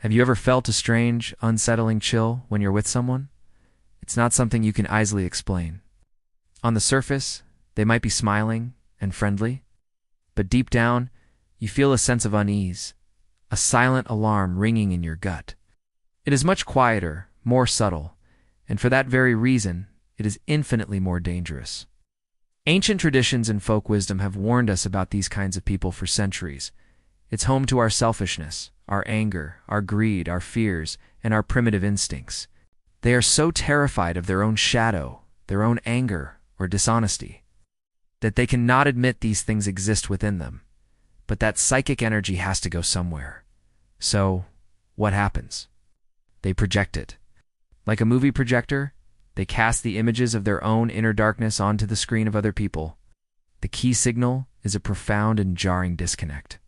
Have you ever felt a strange, unsettling chill when you're with someone? It's not something you can easily explain. On the surface, they might be smiling and friendly, but deep down, you feel a sense of unease, a silent alarm ringing in your gut. It is much quieter, more subtle, and for that very reason, it is infinitely more dangerous. Ancient traditions and folk wisdom have warned us about these kinds of people for centuries. It's home to our selfishness, our anger, our greed, our fears, and our primitive instincts. They are so terrified of their own shadow, their own anger, or dishonesty, that they cannot admit these things exist within them. But that psychic energy has to go somewhere. So, what happens? They project it. Like a movie projector, they cast the images of their own inner darkness onto the screen of other people. The key signal is a profound and jarring disconnect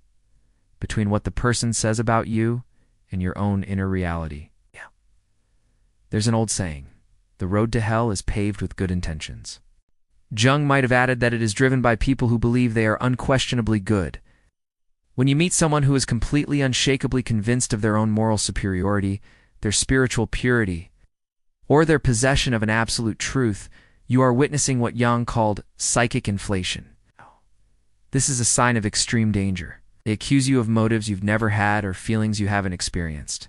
between what the person says about you and your own inner reality. There's an old saying, the road to hell is paved with good intentions. Jung might have added that it is driven by people who believe they are unquestionably good. When you meet someone who is completely unshakably convinced of their own moral superiority, their spiritual purity, or their possession of an absolute truth, you are witnessing what Jung called psychic inflation. This is a sign of extreme danger. They accuse you of motives you've never had or feelings you haven't experienced.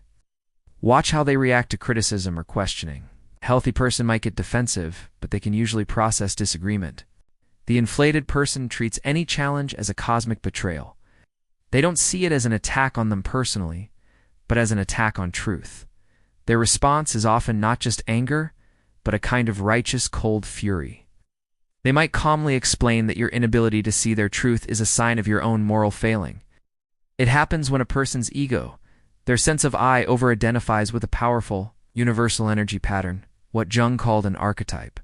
Watch how they react to criticism or questioning. A healthy person might get defensive, but they can usually process disagreement. The inflated person treats any challenge as a cosmic betrayal. They don't see it as an attack on them personally, but as an attack on truth. Their response is often not just anger, but a kind of righteous, cold fury. They might calmly explain that your inability to see their truth is a sign of your own moral failing. It happens when a person's ego, their sense of I, over-identifies with a powerful, universal energy pattern, what Jung called an archetype.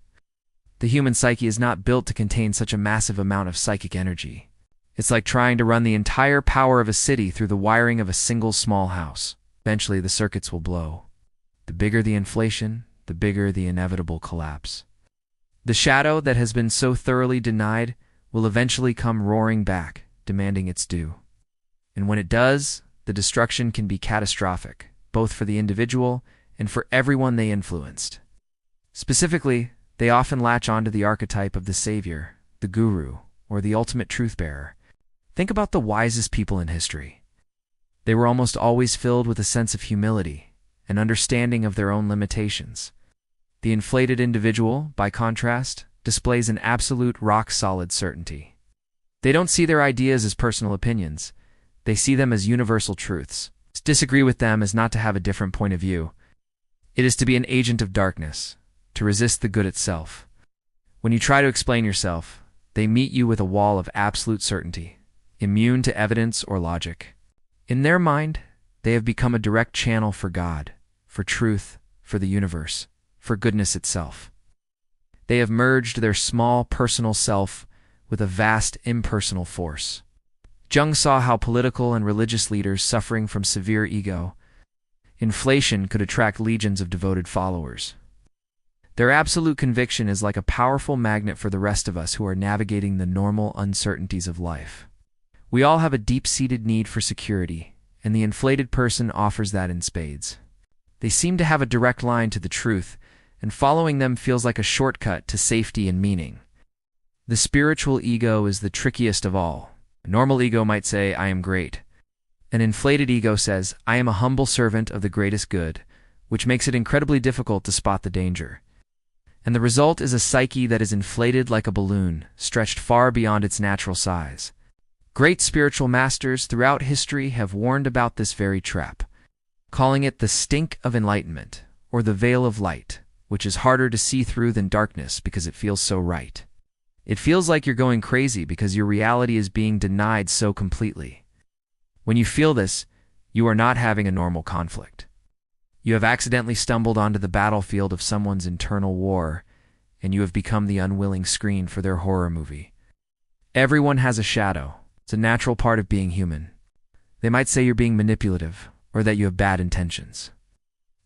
The human psyche is not built to contain such a massive amount of psychic energy. It's like trying to run the entire power of a city through the wiring of a single small house. Eventually, the circuits will blow. The bigger the inflation, the bigger the inevitable collapse. The shadow that has been so thoroughly denied will eventually come roaring back, demanding its due. And when it does, the destruction can be catastrophic, both for the individual and for everyone they influenced. Specifically, they often latch onto the archetype of the savior, the guru, or the ultimate truth-bearer. Think about the wisest people in history. They were almost always filled with a sense of humility, an understanding of their own limitations. The inflated individual, by contrast, displays an absolute rock-solid certainty. They don't see their ideas as personal opinions. They see them as universal truths. To disagree with them is not to have a different point of view. It is to be an agent of darkness, to resist the good itself. When you try to explain yourself, they meet you with a wall of absolute certainty, immune to evidence or logic. In their mind, they have become a direct channel for God, for truth, for the universe, for goodness itself. They have merged their small personal self with a vast impersonal force. Jung saw how political and religious leaders suffering from severe ego inflation could attract legions of devoted followers. Their absolute conviction is like a powerful magnet for the rest of us who are navigating the normal uncertainties of life. We all have a deep-seated need for security, and the inflated person offers that in spades. They seem to have a direct line to the truth, and following them feels like a shortcut to safety and meaning. The spiritual ego is the trickiest of all. A normal ego might say, I am great. An inflated ego says, I am a humble servant of the greatest good, which makes it incredibly difficult to spot the danger. And the result is a psyche that is inflated like a balloon, stretched far beyond its natural size. Great spiritual masters throughout history have warned about this very trap, calling it the stink of enlightenment, or the veil of light, which is harder to see through than darkness because it feels so right. It feels like you're going crazy because your reality is being denied so completely. When you feel this, you are not having a normal conflict. You have accidentally stumbled onto the battlefield of someone's internal war, and you have become the unwilling screen for their horror movie. Everyone has a shadow. It's a natural part of being human. They might say you're being manipulative, or that you have bad intentions.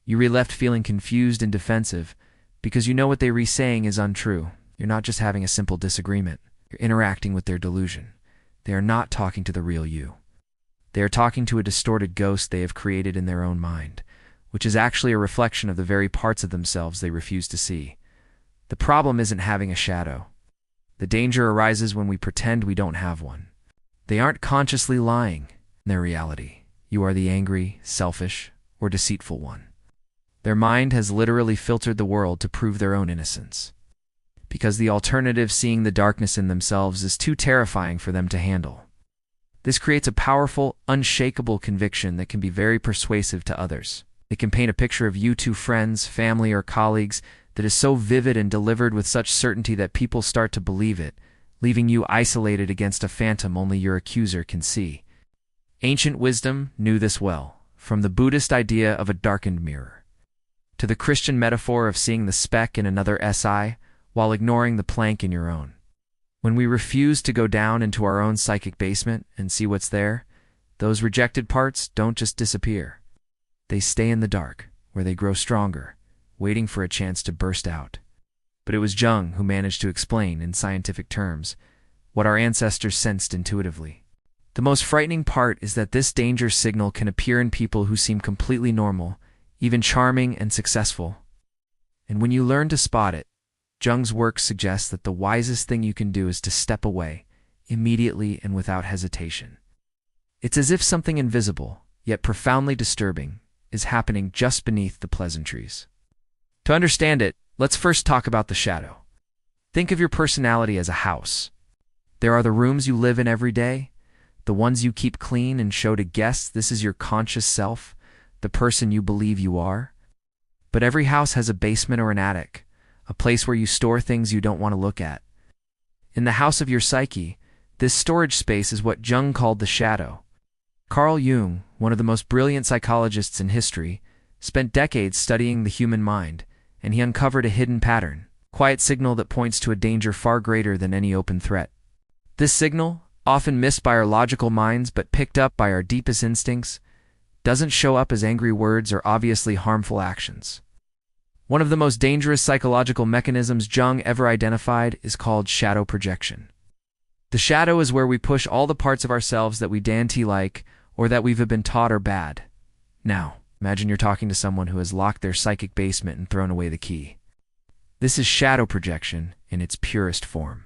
You left feeling confused and defensive because you know what they're saying is untrue. You're not just having a simple disagreement. You're interacting with their delusion. They are not talking to the real you. They are talking to a distorted ghost they have created in their own mind, which is actually a reflection of the very parts of themselves they refuse to see. The problem isn't having a shadow. The danger arises when we pretend we don't have one. They aren't consciously lying in their reality. You are the angry, selfish, or deceitful one. Their mind has literally filtered the world to prove their own innocence, because the alternative, seeing the darkness in themselves, is too terrifying for them to handle. This creates a powerful, unshakable conviction that can be very persuasive to others. It can paint a picture of you two friends, family, or colleagues that is so vivid and delivered with such certainty that people start to believe it, leaving you isolated against a phantom only your accuser can see. Ancient wisdom knew this well, from the Buddhist idea of a darkened mirror to the Christian metaphor of seeing the speck in another's eye while ignoring the plank in your own. When we refuse to go down into our own psychic basement and see what's there, those rejected parts don't just disappear. They stay in the dark, where they grow stronger, waiting for a chance to burst out. But it was Jung who managed to explain, in scientific terms, what our ancestors sensed intuitively. The most frightening part is that this danger signal can appear in people who seem completely normal, even charming and successful. And when you learn to spot it, Jung's work suggests that the wisest thing you can do is to step away, immediately and without hesitation. It's as if something invisible, yet profoundly disturbing, is happening just beneath the pleasantries. To understand it, let's first talk about the shadow. Think of your personality as a house. There are the rooms you live in every day, the ones you keep clean and show to guests. This is your conscious self, the person you believe you are. But every house has a basement or an attic, a place where you store things you don't want to look at. In the house of your psyche, this storage space is what Jung called the shadow. Carl Jung, one of the most brilliant psychologists in history, spent decades studying the human mind, and he uncovered a hidden pattern, a quiet signal that points to a danger far greater than any open threat. This signal, often missed by our logical minds but picked up by our deepest instincts, doesn't show up as angry words or obviously harmful actions. One of the most dangerous psychological mechanisms Jung ever identified is called shadow projection. The shadow is where we push all the parts of ourselves that we like or that we've been taught are bad. Now, imagine you're talking to someone who has locked their psychic basement and thrown away the key. This is shadow projection in its purest form.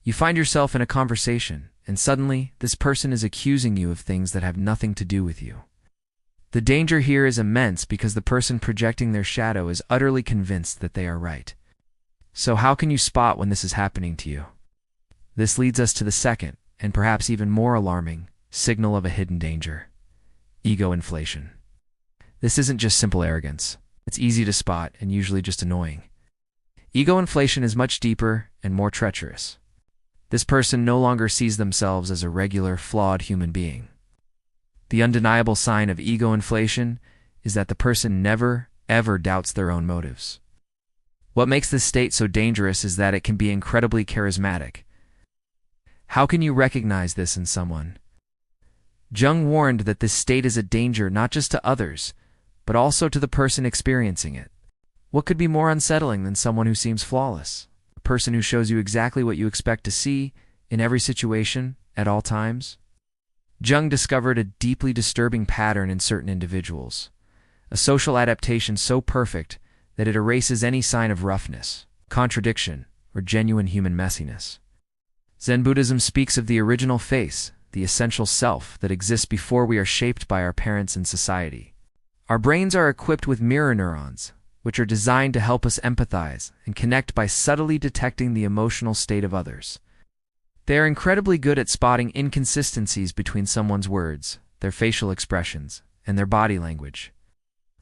You find yourself in a conversation, and suddenly this person is accusing you of things that have nothing to do with you. The danger here is immense because the person projecting their shadow is utterly convinced that they are right. So how can you spot when this is happening to you? This leads us to the second, and perhaps even more alarming, signal of a hidden danger: ego inflation. This isn't just simple arrogance. It's easy to spot and usually just annoying. Ego inflation is much deeper and more treacherous. This person no longer sees themselves as a regular, flawed human being. The undeniable sign of ego inflation is that the person never, ever doubts their own motives. What makes this state so dangerous is that it can be incredibly charismatic. How can you recognize this in someone? Jung warned that this state is a danger not just to others, but also to the person experiencing it. What could be more unsettling than someone who seems flawless? A person who shows you exactly what you expect to see in every situation, at all times? Jung discovered a deeply disturbing pattern in certain individuals, a social adaptation so perfect that it erases any sign of roughness, contradiction, or genuine human messiness. Zen Buddhism speaks of the original face, the essential self that exists before we are shaped by our parents and society. Our brains are equipped with mirror neurons, which are designed to help us empathize and connect by subtly detecting the emotional state of others. They are incredibly good at spotting inconsistencies between someone's words, their facial expressions, and their body language.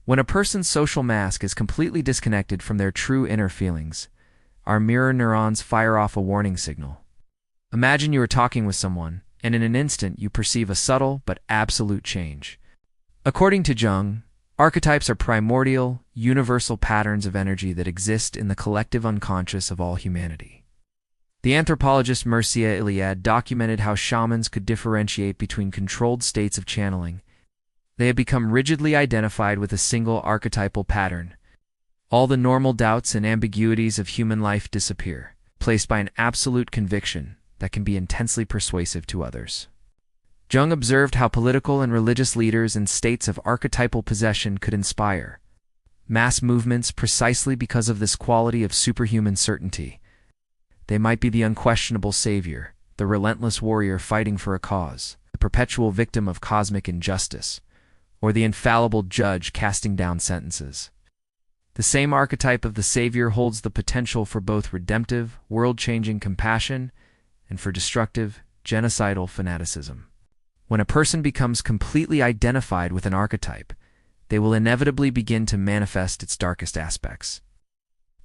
When a person's social mask is completely disconnected from their true inner feelings, our mirror neurons fire off a warning signal. Imagine you are talking with someone, and in an instant you perceive a subtle but absolute change. According to Jung, archetypes are primordial, universal patterns of energy that exist in the collective unconscious of all humanity. The anthropologist Mircea Eliade documented how shamans could differentiate between controlled states of channeling. They had become rigidly identified with a single archetypal pattern. All the normal doubts and ambiguities of human life disappear, placed by an absolute conviction that can be intensely persuasive to others. Jung observed how political and religious leaders in states of archetypal possession could inspire mass movements precisely because of this quality of superhuman certainty. They might be the unquestionable savior, the relentless warrior fighting for a cause, the perpetual victim of cosmic injustice, or the infallible judge casting down sentences. The same archetype of the savior holds the potential for both redemptive, world-changing compassion and for destructive, genocidal fanaticism. When a person becomes completely identified with an archetype, they will inevitably begin to manifest its darkest aspects,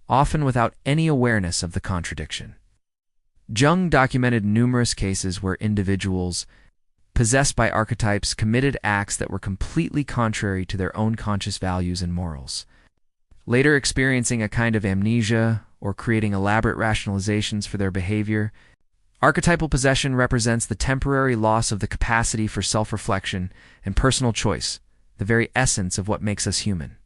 often without any awareness of the contradiction. Jung documented numerous cases where individuals possessed by archetypes committed acts that were completely contrary to their own conscious values and morals, later experiencing a kind of amnesia or creating elaborate rationalizations for their behavior. Archetypal possession represents the temporary loss of the capacity for self-reflection and personal choice, the very essence of what makes us human.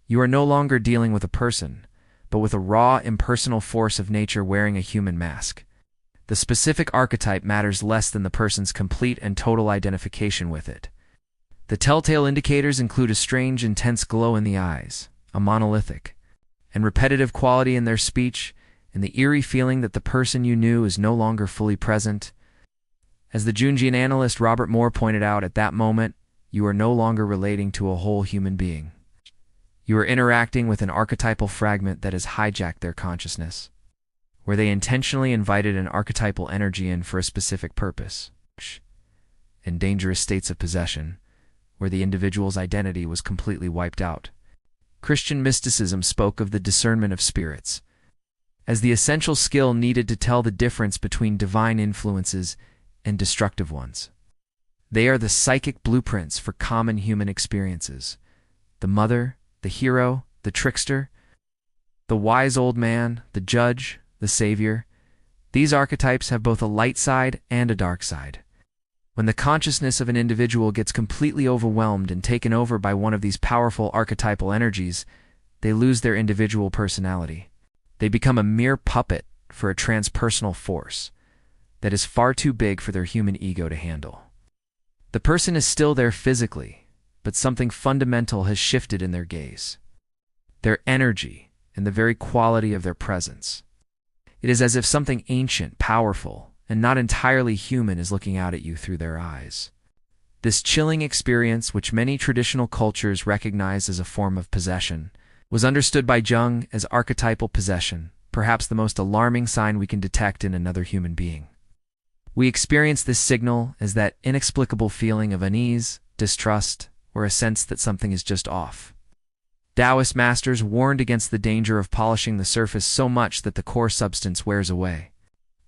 You are no longer dealing with a person, but with a raw, impersonal force of nature wearing a human mask. The specific archetype matters less than the person's complete and total identification with it. The telltale indicators include a strange, intense glow in the eyes, a monolithic and repetitive quality in their speech, and the eerie feeling that the person you knew is no longer fully present. As the Jungian analyst Robert Moore pointed out, at that moment, you are no longer relating to a whole human being. You are interacting with an archetypal fragment that has hijacked their consciousness, where they intentionally invited an archetypal energy in for a specific purpose. In dangerous states of possession, where the individual's identity was completely wiped out, Christian mysticism spoke of the discernment of spirits as the essential skill needed to tell the difference between divine influences and destructive ones. They are the psychic blueprints for common human experiences: the mother, the hero, the trickster, the wise old man, the judge, the savior. These archetypes have both a light side and a dark side. When the consciousness of an individual gets completely overwhelmed and taken over by one of these powerful archetypal energies, they lose their individual personality. They become a mere puppet for a transpersonal force that is far too big for their human ego to handle. The person is still there physically, but something fundamental has shifted in their gaze, their energy, and the very quality of their presence. It is as if something ancient, powerful, and not entirely human is looking out at you through their eyes. This chilling experience, which many traditional cultures recognize as a form of possession, was understood by Jung as archetypal possession, perhaps the most alarming sign we can detect in another human being. We experience this signal as that inexplicable feeling of unease, distrust, or a sense that something is just off. Taoist masters warned against the danger of polishing the surface so much that the core substance wears away.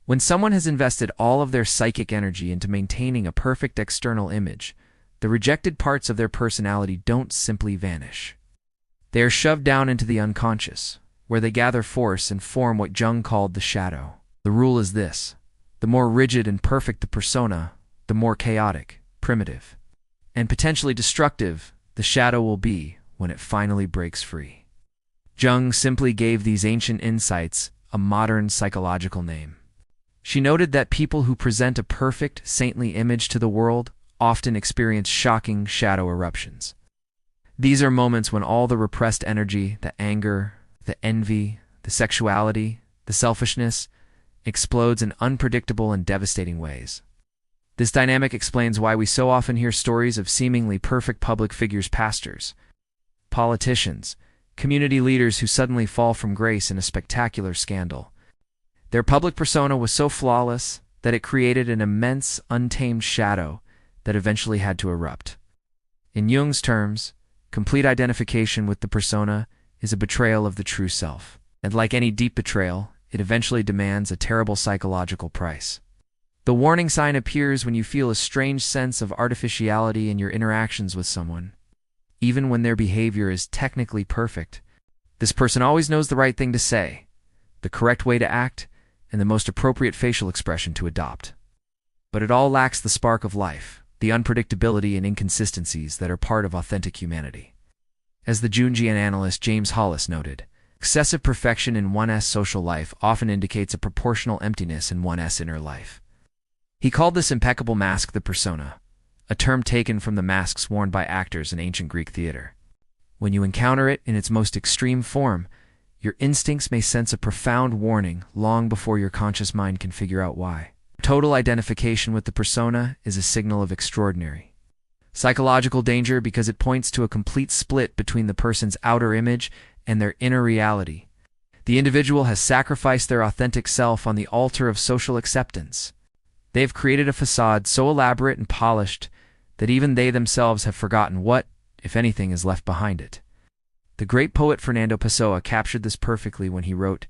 When someone has invested all of their psychic energy into maintaining a perfect external image, the rejected parts of their personality don't simply vanish. They are shoved down into the unconscious, where they gather force and form what Jung called the shadow. The rule is this: the more rigid and perfect the persona, the more chaotic, primitive, and potentially destructive the shadow will be when it finally breaks free. Jung simply gave these ancient insights a modern psychological name. She noted that people who present a perfect, saintly image to the world often experience shocking shadow eruptions. These are moments when all the repressed energy, the anger, the envy, the sexuality, the selfishness, explodes in unpredictable and devastating ways. This dynamic explains why we so often hear stories of seemingly perfect public figures, pastors, politicians, community leaders who suddenly fall from grace in a spectacular scandal. Their public persona was so flawless that it created an immense, untamed shadow that eventually had to erupt. In Jung's terms, complete identification with the persona is a betrayal of the true self, and like any deep betrayal, it eventually demands a terrible psychological price. The warning sign appears when you feel a strange sense of artificiality in your interactions with someone. Even when their behavior is technically perfect, this person always knows the right thing to say, the correct way to act, and the most appropriate facial expression to adopt. But it all lacks the spark of life, the unpredictability and inconsistencies that are part of authentic humanity. As the Jungian analyst James Hollis noted, excessive perfection in one's social life often indicates a proportional emptiness in one's inner life. He called this impeccable mask the persona, a term taken from the masks worn by actors in ancient Greek theater. When you encounter it in its most extreme form, your instincts may sense a profound warning long before your conscious mind can figure out why. Total identification with the persona is a signal of extraordinary psychological danger because it points to a complete split between the person's outer image and their inner reality. The individual has sacrificed their authentic self on the altar of social acceptance. They have created a facade so elaborate and polished that even they themselves have forgotten what, if anything, is left behind it. The great poet Fernando Pessoa captured this perfectly when he wrote,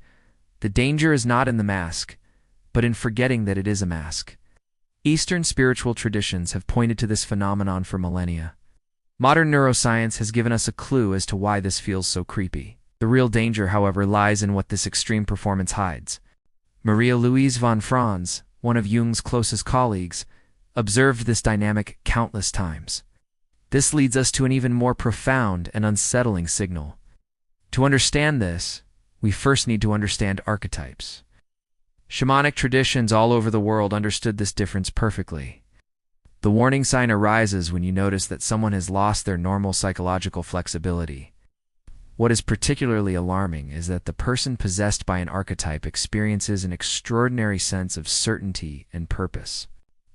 "The danger is not in the mask, but in forgetting that it is a mask." Eastern spiritual traditions have pointed to this phenomenon for millennia. Modern neuroscience has given us a clue as to why this feels so creepy. The real danger, however, lies in what this extreme performance hides. Maria Louise von Franz, one of Jung's closest colleagues, observed this dynamic countless times. This leads us to an even more profound and unsettling signal. To understand this, we first need to understand archetypes. Shamanic traditions all over the world understood this difference perfectly. The warning sign arises when you notice that someone has lost their normal psychological flexibility. What is particularly alarming is that the person possessed by an archetype experiences an extraordinary sense of certainty and purpose.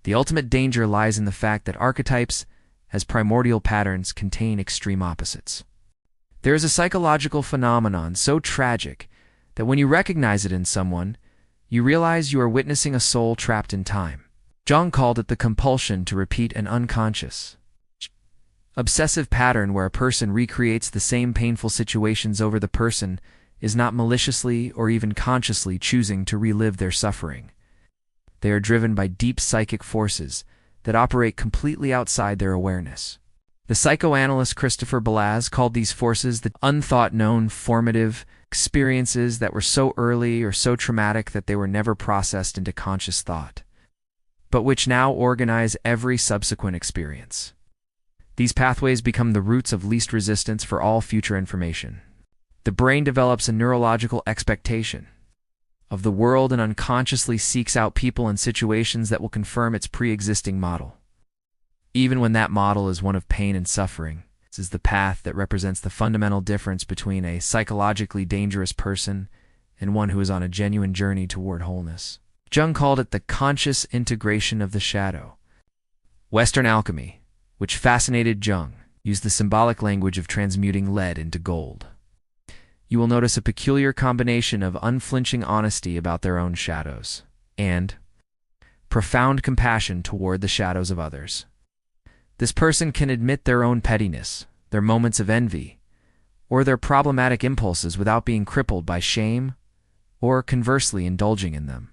The ultimate danger lies in the fact that archetypes, as primordial patterns, contain extreme opposites. There is a psychological phenomenon so tragic that when you recognize it in someone, you realize you are witnessing a soul trapped in time. Jung called it the compulsion to repeat an unconscious, obsessive pattern where a person recreates the same painful situations over. The person is not maliciously or even consciously choosing to relive their suffering. They are driven by deep psychic forces that operate completely outside their awareness. The psychoanalyst Christopher Balaz called these forces the unthought known formative experiences that were so early or so traumatic that they were never processed into conscious thought, but which now organize every subsequent experience. These pathways become the roots of least resistance for all future information. The brain develops a neurological expectation of the world and unconsciously seeks out people and situations that will confirm its pre-existing model. Even when that model is one of pain and suffering, this is the path that represents the fundamental difference between a psychologically dangerous person and one who is on a genuine journey toward wholeness. Jung called it the conscious integration of the shadow. Western alchemy, which fascinated Jung, used the symbolic language of transmuting lead into gold. You will notice a peculiar combination of unflinching honesty about their own shadows and profound compassion toward the shadows of others. This person can admit their own pettiness, their moments of envy, or their problematic impulses without being crippled by shame or, conversely, indulging in them.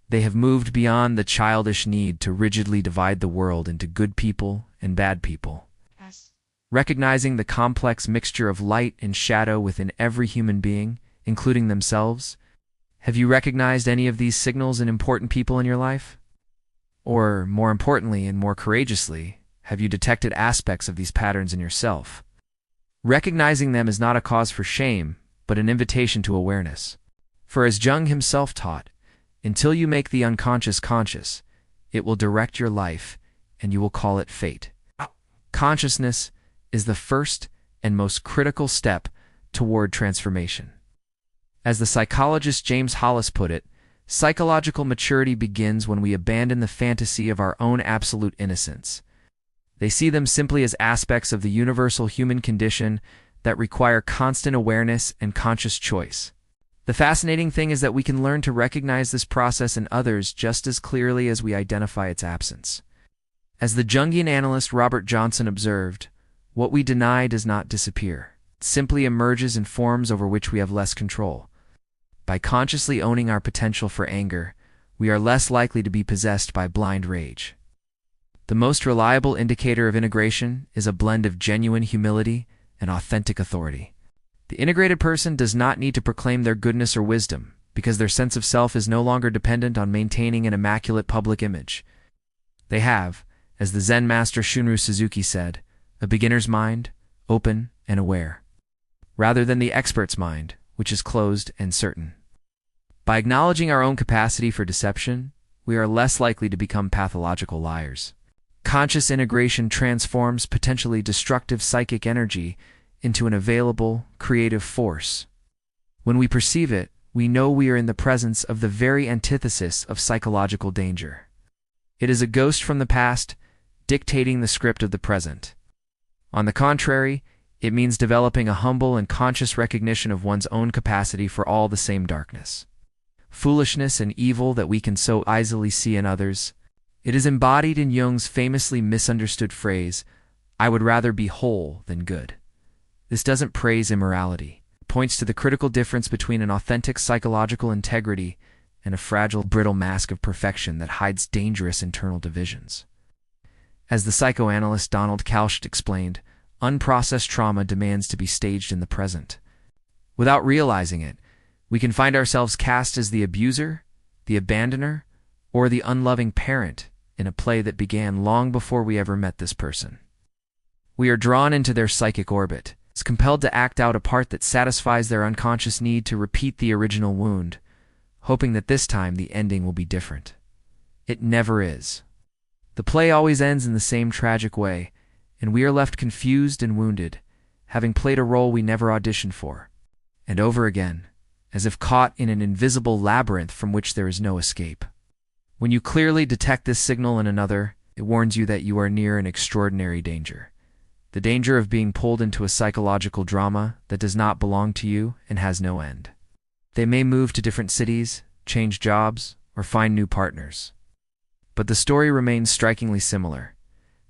They have moved beyond the childish need to rigidly divide the world into good people and bad people. Yes. Recognizing the complex mixture of light and shadow within every human being, including themselves, have you recognized any of these signals in important people in your life? Or, more importantly and more courageously, have you detected aspects of these patterns in yourself? Recognizing them is not a cause for shame, but an invitation to awareness. For as Jung himself taught, until you make the unconscious conscious, it will direct your life, and you will call it fate. Consciousness is the first and most critical step toward transformation. As the psychologist James Hollis put it, psychological maturity begins when we abandon the fantasy of our own absolute innocence. They see them simply as aspects of the universal human condition that require constant awareness and conscious choice. The fascinating thing is that we can learn to recognize this process in others just as clearly as we identify its absence. As the Jungian analyst Robert Johnson observed, what we deny does not disappear. It simply emerges in forms over which we have less control. By consciously owning our potential for anger, we are less likely to be possessed by blind rage. The most reliable indicator of integration is a blend of genuine humility and authentic authority. The integrated person does not need to proclaim their goodness or wisdom, because their sense of self is no longer dependent on maintaining an immaculate public image. They have, as the Zen master Shunryu Suzuki said, a beginner's mind, open and aware, rather than the expert's mind, which is closed and certain. By acknowledging our own capacity for deception, we are less likely to become pathological liars. Conscious integration transforms potentially destructive psychic energy into an available, creative force. When we perceive it, we know we are in the presence of the very antithesis of psychological danger. It is a ghost from the past, dictating the script of the present. On the contrary, it means developing a humble and conscious recognition of one's own capacity for all the same darkness, foolishness, and evil that we can so easily see in others. It is embodied in Jung's famously misunderstood phrase, "I would rather be whole than good." This doesn't praise immorality. It points to the critical difference between an authentic psychological integrity and a fragile, brittle mask of perfection that hides dangerous internal divisions. As the psychoanalyst Donald Kalsch explained, unprocessed trauma demands to be staged in the present. Without realizing it, we can find ourselves cast as the abuser, the abandoner, or the unloving parent in a play that began long before we ever met this person. We are drawn into their psychic orbit, compelled to act out a part that satisfies their unconscious need to repeat the original wound, hoping that this time the ending will be different. It never is. The play always ends in the same tragic way, and we are left confused and wounded, having played a role we never auditioned for, and over again, as if caught in an invisible labyrinth from which there is no escape. When you clearly detect this signal in another, it warns you that you are near an extraordinary danger. The danger of being pulled into a psychological drama that does not belong to you and has no end. They may move to different cities, change jobs, or find new partners. But the story remains strikingly similar.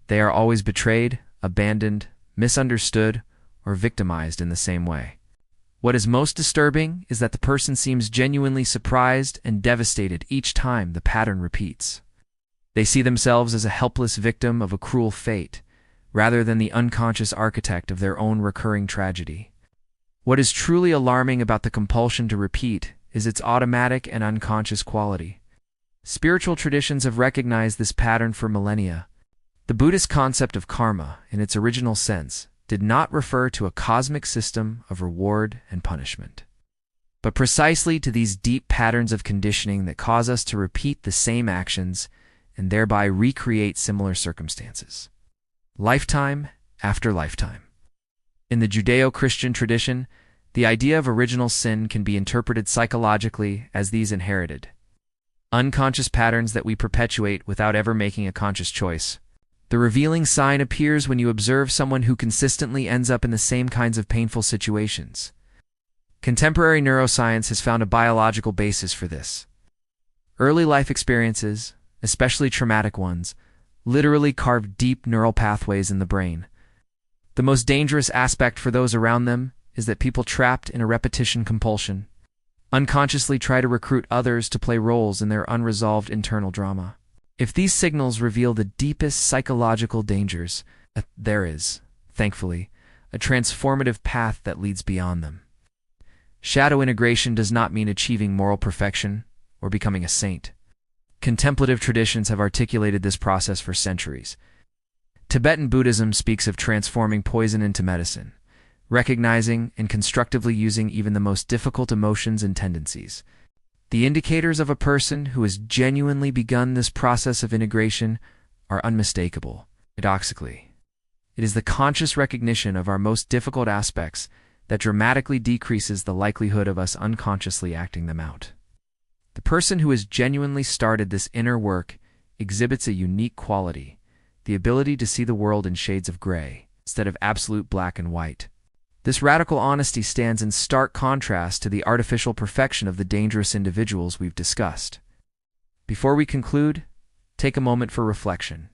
They are always betrayed, abandoned, misunderstood, or victimized in the same way. What is most disturbing is that the person seems genuinely surprised and devastated each time the pattern repeats. They see themselves as a helpless victim of a cruel fate, rather than the unconscious architect of their own recurring tragedy. What is truly alarming about the compulsion to repeat is its automatic and unconscious quality. Spiritual traditions have recognized this pattern for millennia. The Buddhist concept of karma, in its original sense, did not refer to a cosmic system of reward and punishment, but precisely to these deep patterns of conditioning that cause us to repeat the same actions and thereby recreate similar circumstances, lifetime after lifetime. In the Judeo-Christian tradition, the idea of original sin can be interpreted psychologically as these inherited, unconscious patterns that we perpetuate without ever making a conscious choice. The revealing sign appears when you observe someone who consistently ends up in the same kinds of painful situations. Contemporary neuroscience has found a biological basis for this. Early life experiences, especially traumatic ones, literally carve deep neural pathways in the brain. The most dangerous aspect for those around them is that people trapped in a repetition compulsion unconsciously try to recruit others to play roles in their unresolved internal drama. If these signals reveal the deepest psychological dangers, there is, thankfully, a transformative path that leads beyond them. Shadow integration does not mean achieving moral perfection or becoming a saint. Contemplative traditions have articulated this process for centuries. Tibetan Buddhism speaks of transforming poison into medicine, recognizing and constructively using even the most difficult emotions and tendencies. The indicators of a person who has genuinely begun this process of integration are unmistakable. Paradoxically, it is the conscious recognition of our most difficult aspects that dramatically decreases the likelihood of us unconsciously acting them out. The person who has genuinely started this inner work exhibits a unique quality, the ability to see the world in shades of gray, instead of absolute black and white. This radical honesty stands in stark contrast to the artificial perfection of the dangerous individuals we've discussed. Before we conclude, take a moment for reflection.